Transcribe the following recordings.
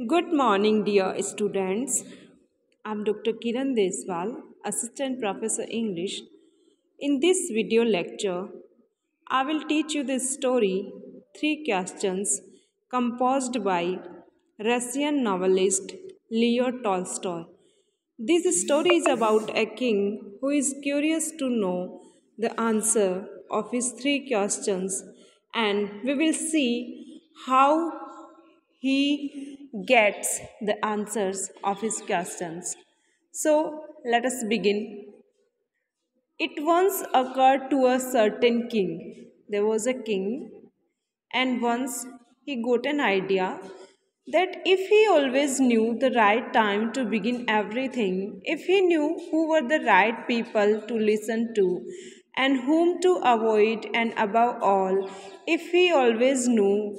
Good morning, dear students. I'm Dr. Kiran Deshwal, Assistant Professor English. In this video lecture, I will teach you the story Three Questions, composed by Russian novelist Leo Tolstoy. This story is about a king who is curious to know the answer of his three questions, and we will see how he gets the answers of his questions. So, let us begin. It once occurred to a certain king. There was a king, and once he got an idea that if he always knew the right time to begin everything, if he knew who were the right people to listen to and whom to avoid, and above all, if he always knew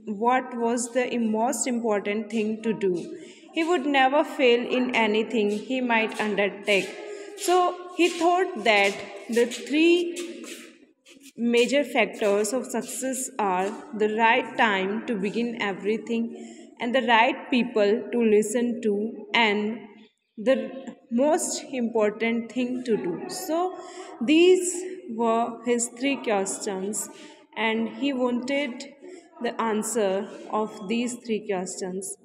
what was the most important thing to do, he would never fail in anything he might undertake. So he thought that the three major factors of success are the right time to begin everything, and the right people to listen to, and the most important thing to do. So, these were his three questions, and he wanted the answer of these three questions.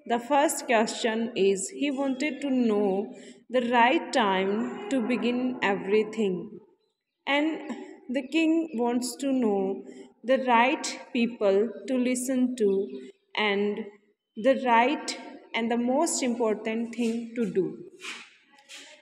The first question is he wanted to know the right time to begin everything. And the king wants to know the right people to listen to, and the right and the most important thing to do.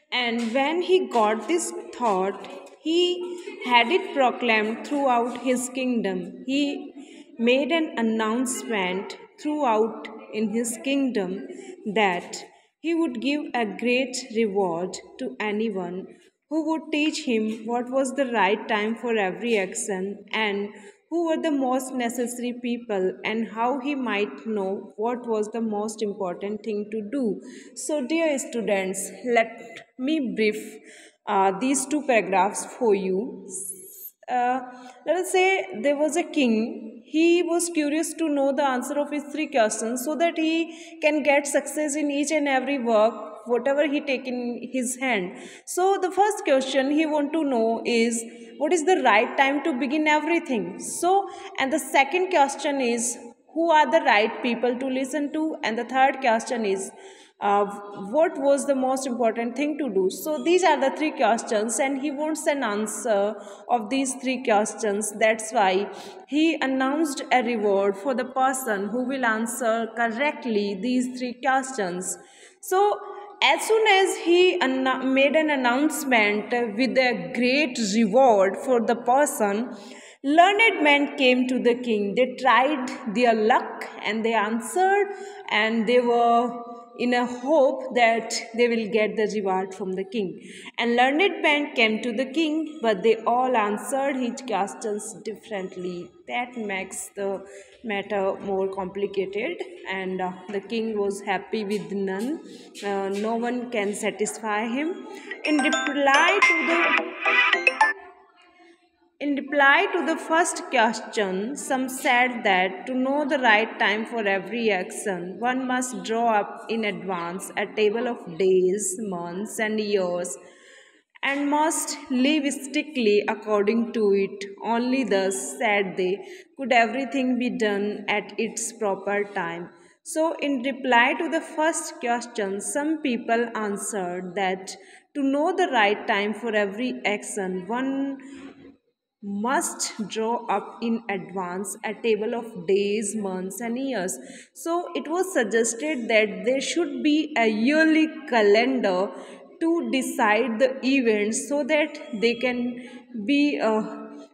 And when he got this thought, he had it proclaimed throughout his kingdom. He made an announcement throughout in his kingdom that he would give a great reward to anyone who would teach him what was the right time for every action, and who were the most necessary people, and how he might know what was the most important thing to do. So, dear students, let me brief these two paragraphs for you. Uh, let us say there was a king. He was curious to know the answer of his three questions so that he can get success in each and every work, whatever he take in his hand. So the first question he want to know is what is the right time to begin everything. So, and the second question is who are the right people to listen to, and the third question is what was the most important thing to do. So these are the three questions, and he wants an answer of these three questions. That's why he announced a reward for the person who will answer correctly these three questions. So as soon as he made an announcement with a great reward for the person, learned men came to the king. They tried their luck and they answered, and they were in a hope that they will get the reward from the king. And learned men came to the king, but they all answered his questions differently. That makes the matter more complicated, and the king was happy with none. No one can satisfy him. In reply to the in reply to the first question, some said that to know the right time for every action, one must draw up in advance a table of days, months, and years, and must live strictly according to it. Only thus, said they, could everything be done at its proper time. So, in reply to the first question, some people answered that to know the right time for every action, one must draw up in advance a table of days, months, and years. So it was suggested that there should be a yearly calendar to decide the events so that they can be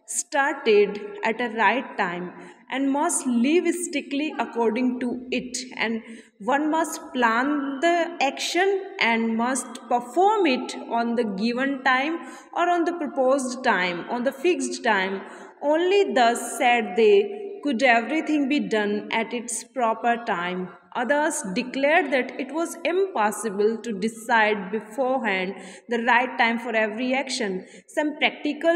started at a right time, and must live strictly according to it, and one must plan the action and must perform it on the given time or on the proposed time, on the fixed time. Only thus, said they, could everything be done at its proper time. Others declared that it was impossible to decide beforehand the right time for every action. Some practical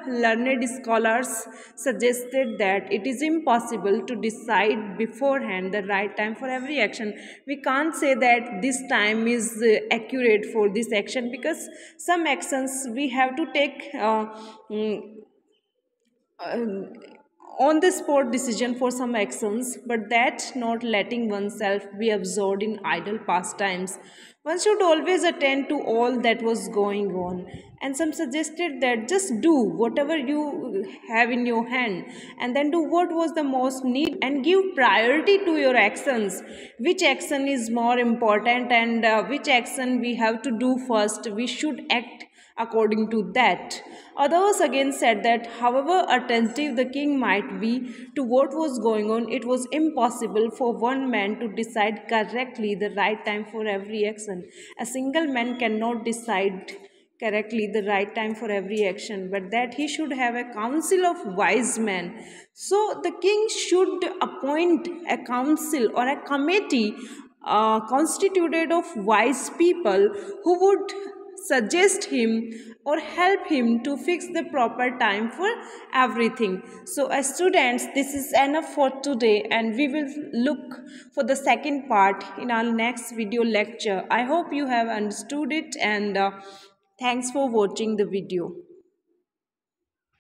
learned scholars suggested that it is impossible to decide beforehand the right time for every action. We can't say that this time is accurate for this action, because some actions we have to take um, on the spot decision for some actions, but that not letting oneself be absorbed in idle pastimes. One should always attend to all that was going on. And some suggested that just do whatever you have in your hand, and then do what was the most need, and give priority to your actions. Which action is more important, and which action we have to do first, we should act according to that. Others again said that, however attentive the king might be to what was going on, it was impossible for one man to decide correctly the right time for every action. A single man cannot decide correctly the right time for every action, but that he should have a council of wise men. So the king should appoint a council or a committee constituted of wise people who would suggest him or help him to fix the proper time for everything. So as students, this is enough for today, and we will look for the second part in our next video lecture. I hope you have understood it, and thanks for watching the video.